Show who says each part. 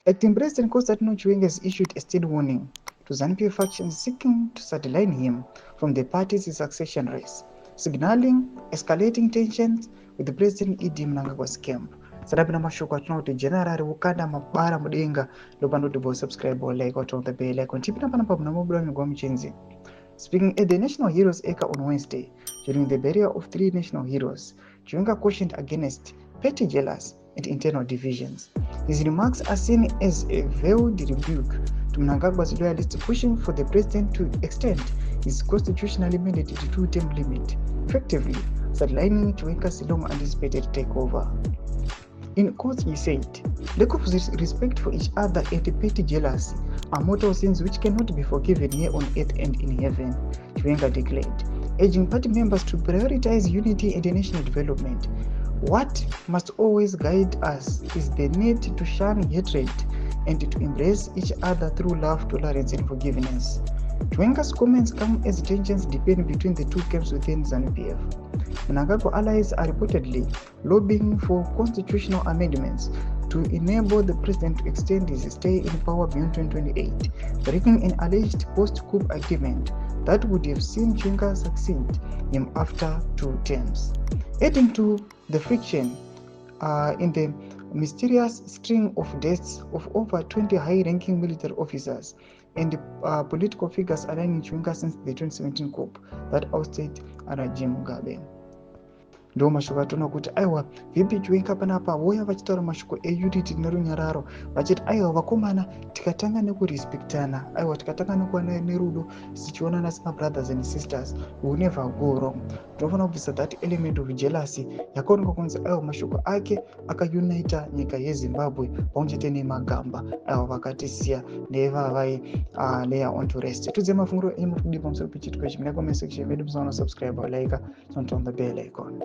Speaker 1: Acting President Constantino Chiwenga has issued a steady warning to ZANU-PF factions seeking to sideline him from the party's succession race, signaling escalating tensions with the President Idi Mnangagwa's camp. Sadapina mashoko atino kuti general wukanda mabara mudenga lopandoti bo subscribe or like or turn the bell icon tipina pana pabuna mobula migwa mchenzi. Speaking at the National Heroes Acre on Wednesday, during the burial of 3 national heroes, Chiwenga cautioned against petty jealousy and internal divisions. His remarks are seen as a veiled rebuke to Mnangagwa's loyalists pushing for the president to extend his constitutionally mandated 2-term limit, effectively sidelining Chiwenga's long-anticipated takeover. In court, he said, lack of respect for each other and petty jealousy are mortal sins which cannot be forgiven here on earth and in heaven, Chiwenga declared, urging party members to prioritize unity and national development. What must always guide us is the need to shun hatred and to embrace each other through love, tolerance, and forgiveness. Chiwenga's comments come as tensions deepen between the two camps within ZANU-PF. Mnangagwa allies are reportedly lobbying for constitutional amendments to enable the president to extend his stay in power beyond 2028, breaking an alleged post-coup agreement that would have seen Chiwenga succeed him after 2 terms. Adding to the friction in the mysterious string of deaths of over 20 high-ranking military officers and political figures aligning Chiwenga since the 2017 coup that ousted Rajiv Mugabe. Ndo mashoko atona kuti aiwa vipi Chiwenga panapa voya vachitaura mashoko eunity nerunyararo vachiti aiwa vakomana tikatanga nekurespektana, aiwa tikatanga nekuva nerudo tichionana semabrothers and sisters, we will never go wrong. Tinofanira kubvisa that element of jealousy yakaoneka kunzi aiwa mashoko ake akaunita nyika yeZimbabwe pamwechete nemagamba aiwa vakatisiya nevavai layer on to rest. Tudze mafunguro emuri kudi pamusoro pechitiko ichi muna comment section medu, musaona subscribe or like, don't turn the bell icon.